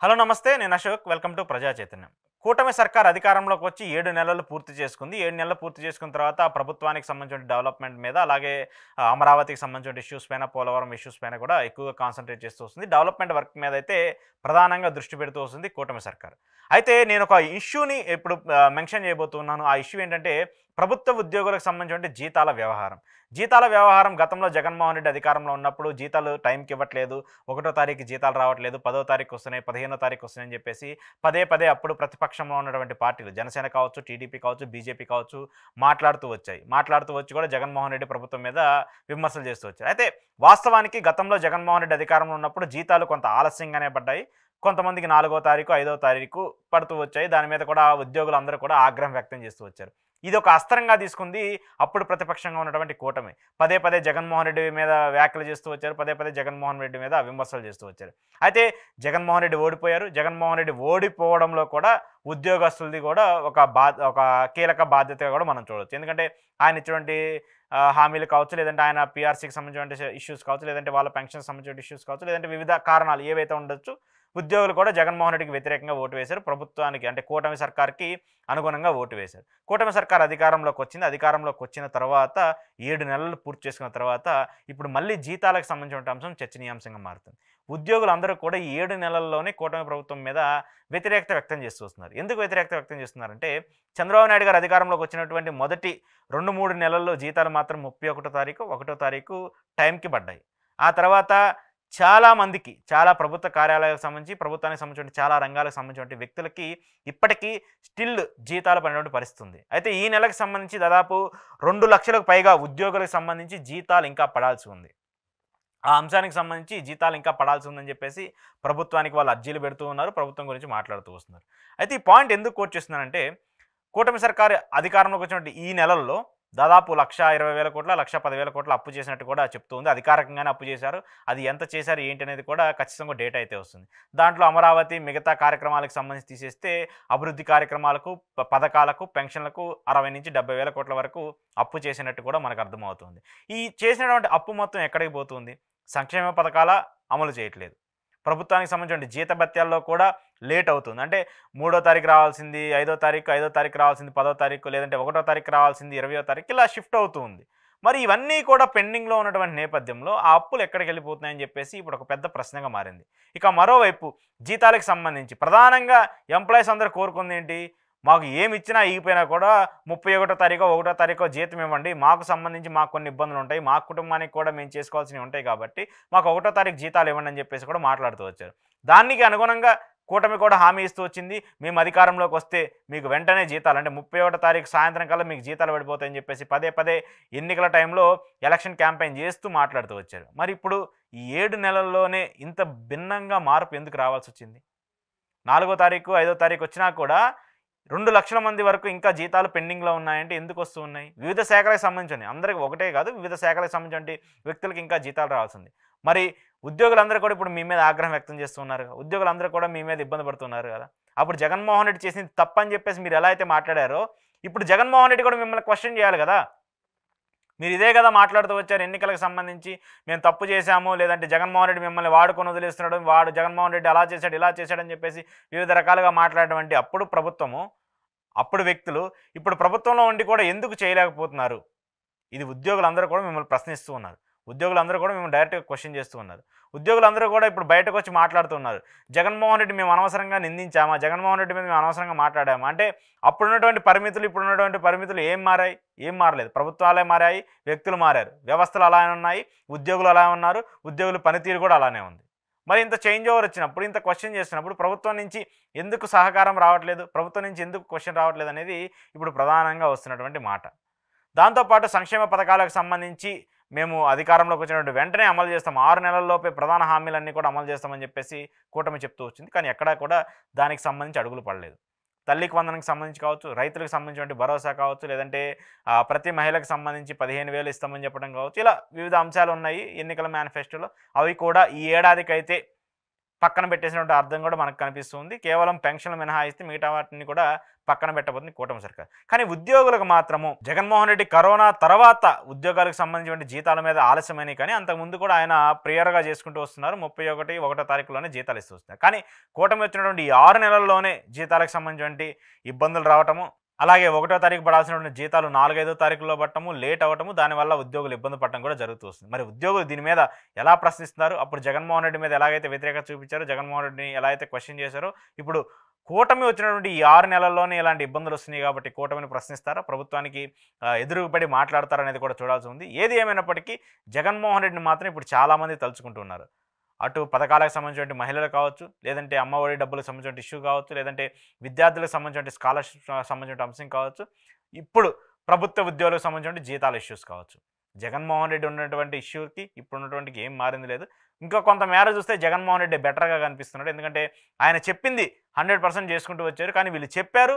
Hello నమస్తే నేను Ashok welcome to ప్రజా చైతన్యం. కూటమి సర్కార్ అధికారంలోకి వచ్చి 7 నెలలు పూర్తి చేసుకుంది. 7 నెలలు పూర్తి చేసుకున్న తర్వాత ప్రభుత్వానికి సంబంధించిన డెవలప్‌మెంట్ మీద అలాగే అమరావతికి సంబంధించిన ఇష్యూస్ పైన, పోలవరం ఇష్యూస్ పైన కూడా ఎక్కువగా కాన్సంట్రేట్ చేస్తూ వస్తుంది. డెవలప్‌మెంట్ వర్క్ మీద అయితే ప్రధానంగా దృష్టి పెడుతూ వస్తుంది కూటమి సర్కార్. అయితే నేను ఒక ఇష్యూని ఇప్పుడు మెన్షన్ చేయబోతున్నాను. ఆ ఇష్యూ ఏంటంటే ప్రభుత్వ ఉద్యోగులకు సంబంధించిన జీతాల వ్యవహారం. జీతాల వ్యవహారం గతంలో జగన్మోహన్ రెడ్డి అధికారంలో ఉన్నప్పుడు జీతాలు టైంకి ఇవ్వట్లేదు. 1 తారీఖు జీతాలు రావట్లేదు. 10 తారీఖు వస్తున్నాయి, 15 తారీఖు వస్తున్నాయని చెప్పేసి పదే పదే అప్పుడు ప్రతిపక్షంలో ఉన్నటువంటి పార్టీలు జనసేన కావచ్చు, టీడీపీ కావచ్చు, బీజేపీ కావచ్చు మాట్లాడుతూ వచ్చాయి. మాట్లాడుతూ వచ్చి కూడా జగన్మోహన్ రెడ్డి ప్రభుత్వం మీద విమర్శలు చేస్తూ వచ్చారు. అయితే వాస్తవానికి గతంలో జగన్మోహన్ రెడ్డి అధికారంలో ఉన్నప్పుడు జీతాలు కొంత ఆలస్యంగానే పడ్డాయి. కొంతమందికి 4 తారీఖు, 5 తారీఖు పడుతూ వచ్చాయి. దాని మీద కూడా ఉద్యోగులందరూ కూడా ఆగ్రహం వ్యక్తం చేస్తూ వచ్చారు. ఇది ఒక అస్త్రంగా తీసుకుంది అప్పుడు ప్రతిపక్షంగా ఉన్నటువంటి కూటమి. పదే పదే జగన్మోహన్ రెడ్డి మీద వ్యాఖ్యలు చేస్తూ వచ్చారు. పదే పదే జగన్మోహన్ రెడ్డి మీద విమర్శలు చేస్తూ వచ్చారు. అయితే జగన్మోహన్ రెడ్డి ఓడిపోయారు. జగన్మోహన్ రెడ్డి ఓడిపోవడంలో కూడా ఉద్యోగస్తులది కూడా ఒక కీలక బాధ్యతగా కూడా మనం చూడొచ్చు. ఎందుకంటే ఆయన ఇచ్చినటువంటి హామీలు కావచ్చు, లేదంటే ఆయన పీఆర్సీకి సంబంధించిన ఇష్యూస్ కావచ్చు, లేదంటే వాళ్ళ పెన్షన్‌కి సంబంధించిన ఇష్యూస్ కావచ్చు, లేదంటే వివిధ కారణాలు ఏవైతే ఉండొచ్చు, ఉద్యోగులు కూడా జగన్మోహన్ రెడ్డికి వ్యతిరేకంగా ఓటు వేశారు. ప్రభుత్వానికి అంటే కూటమి సర్కార్‌కి అనుగుణంగా ఓటు వేశారు. కూటమి సర్కార్ అధికారంలోకి వచ్చింది. అధికారంలోకి వచ్చిన తర్వాత 7 నెలలు పూర్తి చేసుకున్న తర్వాత ఇప్పుడు మళ్ళీ జీతాలకు సంబంధించిన అంశం చర్చనీయాంశంగా మారుతుంది. ఉద్యోగులందరూ కూడా ఈ 7 నెలల్లోనే కూటమి ప్రభుత్వం మీద వ్యతిరేకత వ్యక్తం చేస్తూ వస్తున్నారు. ఎందుకు వ్యతిరేకత వ్యక్తం చేస్తున్నారంటే చంద్రబాబు నాయుడు గారు అధికారంలోకి వచ్చినటువంటి మొదటి 2, 3 నెలల్లో జీతాలు మాత్రం 31 తారీఖు, 1 తారీఖు టైంకి పడ్డాయి. ఆ తర్వాత చాలా మందికి, చాలా ప్రభుత్వ కార్యాలయాలకు సంబంధించి, ప్రభుత్వానికి సంబంధించిన చాలా రంగాలకు సంబంధించిన వ్యక్తులకి ఇప్పటికీ స్టిల్ జీతాలు పడినటువంటి పరిస్థితి ఉంది. అయితే ఈ నెలకు సంబంధించి దాదాపు 2,00,000కు పైగా ఉద్యోగులకు సంబంధించి జీతాలు ఇంకా పడాల్సి ఉంది. ఆ అంశానికి సంబంధించి జీతాలు ఇంకా పడాల్సి ఉందని చెప్పేసి ప్రభుత్వానికి వాళ్ళు అర్జీలు పెడుతూ ఉన్నారు. ప్రభుత్వం గురించి మాట్లాడుతూ వస్తున్నారు. అయితే ఈ పాయింట్ ఎందుకు కోట్ చేస్తున్నానంటే కూటమి సర్కారు అధికారంలోకి వచ్చినటువంటి ఈ నెలల్లో దాదాపు 1,20,000 కోట్ల, 1,10,000 కోట్ల అప్పు చేసినట్టు కూడా చెప్తూ ఉంది. అధికారికంగానే అప్పు చేశారు. అది ఎంత చేశారు ఏంటి అనేది కూడా ఖచ్చితంగా డేటా అయితే వస్తుంది. దాంట్లో అమరావతి మిగతా కార్యక్రమాలకు సంబంధించి తీసేస్తే అభివృద్ధి కార్యక్రమాలకు, పథకాలకు, పెన్షన్లకు 60,000-70,000 కోట్ల వరకు అప్పు చేసినట్టు కూడా మనకు అర్థమవుతుంది. ఈ చేసినటువంటి అప్పు మొత్తం ఎక్కడికి పోతుంది? సంక్షేమ పథకాల అమలు చేయట్లేదు. ప్రభుత్వానికి సంబంధించిన జీతభత్యాల్లో కూడా లేట్ అవుతుంది. అంటే 3 తారీఖు రావాల్సింది 5 తారీఖు, 5 తారీఖు రావాల్సింది 10 తారీఖు, లేదంటే 1 తారీఖు రావాల్సింది 20 తారీఖు ఇలా షిఫ్ట్ అవుతూ ఉంది. మరి ఇవన్నీ కూడా పెండింగ్‌లో ఉన్నటువంటి నేపథ్యంలో ఆ అప్పులు ఎక్కడికెళ్ళిపోతున్నాయని చెప్పేసి ఇప్పుడు ఒక పెద్ద ప్రశ్నగా మారింది. ఇక మరోవైపు జీతాలకు సంబంధించి ప్రధానంగా ఎంప్లాయీస్ అందరూ కోరుకుందేంటి? మాకు ఏమిచ్చినా ఇయ్యకపోయినా కూడా 31 తారీఖో, 1 తారీఖో జీతం ఇవ్వండి. మాకు సంబంధించి మాకు కొన్ని ఇబ్బందులుంటాయి. మా కుటుంబానికి కూడా మేము చేసుకోవాల్సినవి ఉంటాయి కాబట్టి మాకు 1 తారీఖు జీతాలు ఇవ్వండి అని చెప్పేసి కూడా మాట్లాడుతూ వచ్చారు. దానికి అనుగుణంగా కూటమి కూడా హామీ ఇస్తూ వచ్చింది. మేము అధికారంలోకి వస్తే మీకు వెంటనే జీతాలు అంటే 31 తారీఖు సాయంత్రం కల్లా మీకు జీతాలు పడిపోతాయని చెప్పేసి పదే పదే ఎన్నికల టైంలో ఎలక్షన్ క్యాంపెయిన్ చేస్తూ మాట్లాడుతూ వచ్చారు. మరి ఇప్పుడు ఈ 7 నెలల్లోనే ఇంత భిన్నంగా మార్పు ఎందుకు రావాల్సొచ్చింది? 4 తారీఖు, 5 తారీఖు వచ్చినా కూడా 2,00,000 మంది వరకు ఇంకా జీతాలు పెండింగ్‌లో ఉన్నాయంటే ఎందుకు వస్తూ ఉన్నాయి? వివిధ శాఖలకు సంబంధించినవి. అందరికి ఒకటే కాదు, వివిధ శాఖలకు సంబంధించిన వ్యక్తులకి ఇంకా జీతాలు రావాల్సింది. మరి ఉద్యోగులందరూ కూడా ఇప్పుడు మీ మీద ఆగ్రహం వ్యక్తం చేస్తూ ఉన్నారు. ఉద్యోగులందరూ కూడా మీ మీద ఇబ్బంది పడుతున్నారు కదా! అప్పుడు జగన్మోహన్ రెడ్డి చేసింది తప్పని చెప్పేసి మీరు ఎలా అయితే మాట్లాడారో, ఇప్పుడు జగన్మోహన్ రెడ్డి కూడా మిమ్మల్ని క్వెషన్ చేయాలి కదా! మీరు ఇదే కదా మాట్లాడుతూ వచ్చారు ఎన్నికలకు సంబంధించి. మేము తప్పు చేశాము, లేదంటే జగన్మోహన్ రెడ్డి మిమ్మల్ని వాడుకొని వదిలేస్తున్నాడు, జగన్మోహన్ రెడ్డి అలా చేశాడు, ఇలా చేశాడని చెప్పేసి వివిధ రకాలుగా మాట్లాడడం అప్పుడు ప్రభుత్వము, అప్పుడు వ్యక్తులు, ఇప్పుడు ప్రభుత్వంలో ఉండి కూడా ఎందుకు చేయలేకపోతున్నారు? ఇది ఉద్యోగులందరూ కూడా మిమ్మల్ని ప్రశ్నిస్తూ ఉన్నారు. ఉద్యోగులందరూ కూడా మిమ్మల్ని డైరెక్ట్‌గా క్వెషన్ చేస్తూ ఉన్నారు. ఉద్యోగులందరూ కూడా ఇప్పుడు బయటకొచ్చి మాట్లాడుతున్నారు. జగన్మోహన్ రెడ్డి మేము అనవసరంగా నిందించామా? జగన్మోహన్ రెడ్డి మీద మేము అనవసరంగా మాట్లాడామా? అంటే అప్పుడున్నటువంటి పరిమితులు, ఇప్పుడున్నటువంటి పరిమితులు ఏం మారాయి? ఏం మారలేదు. ప్రభుత్వాలే మారాయి, వ్యక్తులు మారారు. వ్యవస్థలు అలానే ఉన్నాయి, ఉద్యోగులు అలా ఉన్నారు, ఉద్యోగుల పనితీరు కూడా అలానే ఉంది. మరి ఇంత చేంజ్ ఓవర్ వచ్చినప్పుడు, ఇంత క్వెషన్ చేస్తున్నప్పుడు ప్రభుత్వం నుంచి ఎందుకు సహకారం రావట్లేదు? ప్రభుత్వం నుంచి ఎందుకు క్వెషన్ రావట్లేదు అనేది ఇప్పుడు ప్రధానంగా వస్తున్నటువంటి మాట. దాంతో పాటు సంక్షేమ పథకాలకు సంబంధించి మేము అధికారంలోకి వచ్చినటువంటి వెంటనే అమలు చేస్తాం. 6 నెలల్లోపే ప్రధాన హామీలన్నీ కూడా అమలు చేస్తామని చెప్పేసి కూటమి చెప్తూ వచ్చింది. కానీ ఎక్కడా కూడా దానికి సంబంధించి అడుగులు పడలేదు. తల్లికి వందనకి సంబంధించి కావచ్చు, రైతులకు సంబంధించినటువంటి భరోసా కావచ్చు, లేదంటే ప్రతి మహిళకు సంబంధించి 15,000 ఇస్తామని చెప్పడం కావచ్చు. ఇలా వివిధ అంశాలు ఉన్నాయి ఎన్నికల మేనిఫెస్టోలో. అవి కూడా ఈ ఏడాదికైతే పక్కన పెట్టేసినటువంటి అర్థం కూడా మనకు కనిపిస్తుంది. కేవలం పెన్షన్లు మినహాయిస్తే మిగతా వాటిని కూడా పక్కన పెట్టబోతుంది కూటమి సర్కార్. కానీ ఉద్యోగులకు మాత్రము జగన్మోహన్ రెడ్డి కరోనా తర్వాత ఉద్యోగాలకు సంబంధించిన జీతాల మీద ఆలస్యమైనవి, కానీ అంతకుముందు కూడా ఆయన ప్రియర్గా చేసుకుంటూ వస్తున్నారు. 31 తారీఖులోనే జీతాలు ఇస్తూ వస్తున్నారు. కానీ కూటమి వచ్చినటువంటి ఈ 6 నెలల్లోనే జీతాలకు సంబంధించిన ఇబ్బందులు రావటము, అలాగే 1వ తారీఖు పడాల్సినటువంటి జీతాలు 4-5వ తారీఖులో పట్టము, లేట్ అవ్వటము, దానివల్ల ఉద్యోగులు ఇబ్బంది పడటం కూడా జరుగుతూ వస్తుంది. మరి ఉద్యోగులు దీని మీద ఎలా ప్రశ్నిస్తున్నారు? అప్పుడు జగన్మోహన్ రెడ్డి మీద ఎలాగైతే వ్యతిరేకత చూపించారో, జగన్మోహన్ రెడ్డిని ఎలా అయితే క్వశ్చన్ చేశారో, ఇప్పుడు కూటమి వచ్చినటువంటి ఈ 6 నెలల్లోనే ఇలాంటి ఇబ్బందులు వస్తున్నాయి కాబట్టి కూటమిని ప్రశ్నిస్తారా, ప్రభుత్వానికి ఎదురుపడి మాట్లాడతారనేది కూడా చూడాల్సి ఉంది. ఏది ఏమైనప్పటికీ జగన్మోహన్ రెడ్డిని మాత్రం ఇప్పుడు చాలామంది తలుచుకుంటున్నారు. అటు పథకాలకు సంబంధించిన మహిళలు కావచ్చు, లేదంటే అమ్మఒడి డబ్బులకు సంబంధించిన ఇష్యూ కావచ్చు, లేదంటే విద్యార్థులకు సంబంధించిన స్కాలర్షిప్ సంబంధించిన అంశం కావచ్చు, ఇప్పుడు ప్రభుత్వ ఉద్యోగులకు సంబంధించిన జీతాల ఇష్యూస్ కావచ్చు. జగన్మోహన్ రెడ్డి ఉన్నటువంటి ఇష్యూకి ఇప్పుడు ఉన్నటువంటి ఏం మారింది లేదు. ఇంకా కొంత మేర చూస్తే జగన్మోహన్ రెడ్డి బెటర్గా కనిపిస్తున్నాడు. ఎందుకంటే ఆయన చెప్పింది 100% చేసుకుంటూ వచ్చారు. కానీ వీళ్ళు చెప్పారు,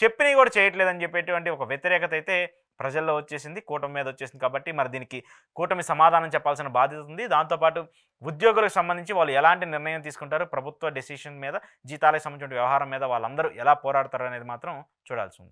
చెప్పినవి కూడా చేయట్లేదని చెప్పేటువంటి ఒక వ్యతిరేకత అయితే ప్రజల్లో వచ్చేసింది, కూటమి మీద వచ్చేసింది. కాబట్టి మరి దీనికి కూటమి సమాధానం చెప్పాల్సిన బాధ్యత ఉంది. దాంతోపాటు ఉద్యోగులకు సంబంధించి వాళ్ళు ఎలాంటి నిర్ణయం తీసుకుంటారు, ప్రభుత్వ డెసిషన్ మీద, జీతాలకు సంబంధించిన వ్యవహారం మీద వాళ్ళందరూ ఎలా పోరాడతారు అనేది మాత్రం చూడాల్సి ఉంది.